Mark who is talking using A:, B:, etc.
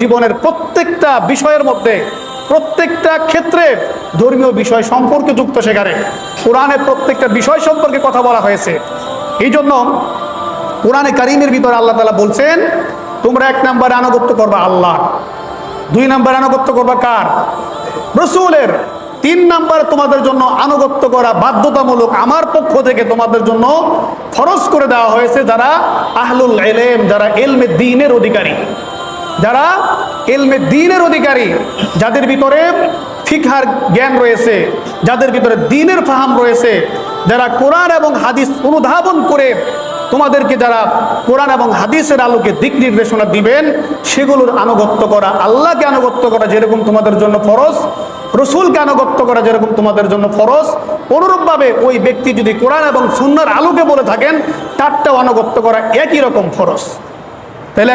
A: জীবনের প্রত্যেকটা বিষয়ের মধ্যে প্রত্যেকটা ক্ষেত্রে ধর্মীয় বিষয় সম্পর্কে যুক্ত। সেখানে কোরআনে প্রত্যেকটা বিষয় সম্পর্কে কথা বলা হয়েছে। এই জন্য কোরআনে কারিমের ভিতরে আল্লাহ তাআলা বলছেন, তোমরা এক নম্বরে আনুগত্য করবা আল্লাহ, দুই নম্বরে আনুগত্য করবা কার? রসুলের। তিন নম্বরে তোমাদের জন্য আনুগত্য করা বাধ্যতামূলক, আমার পক্ষ থেকে তোমাদের জন্য ফরজ করে দেওয়া হয়েছে যারা আহলুল ইলম, যারা ইলমে দ্বীনের অধিকারী, যারা ইলমে দ্বীনের অধিকারী, যাদের ভিতরে ফিকহার জ্ঞান রয়েছে, যাদের ভিতরে দ্বীনের ফাহাম রয়েছে, যারা কোরআন এবং হাদিস অনুধাবন করে তোমাদেরকে যারা কোরআন এবং হাদিসের আলোকে দিক নির্দেশনা দিবেন, সেগুলোর আনুগত্য করা, আল্লাহকে আনুগত্য করা যেরকম তোমাদের জন্য ফরজ, রসুলকে আনুগত্য করা যেরকম তোমাদের জন্য ফরজ, অনুরূপভাবে ওই ব্যক্তি যদি কোরআন এবং সুন্নাহর আলোকে বলে থাকেন, তারটাও আনুগত্য করা একই রকম ফরজ। তাহলে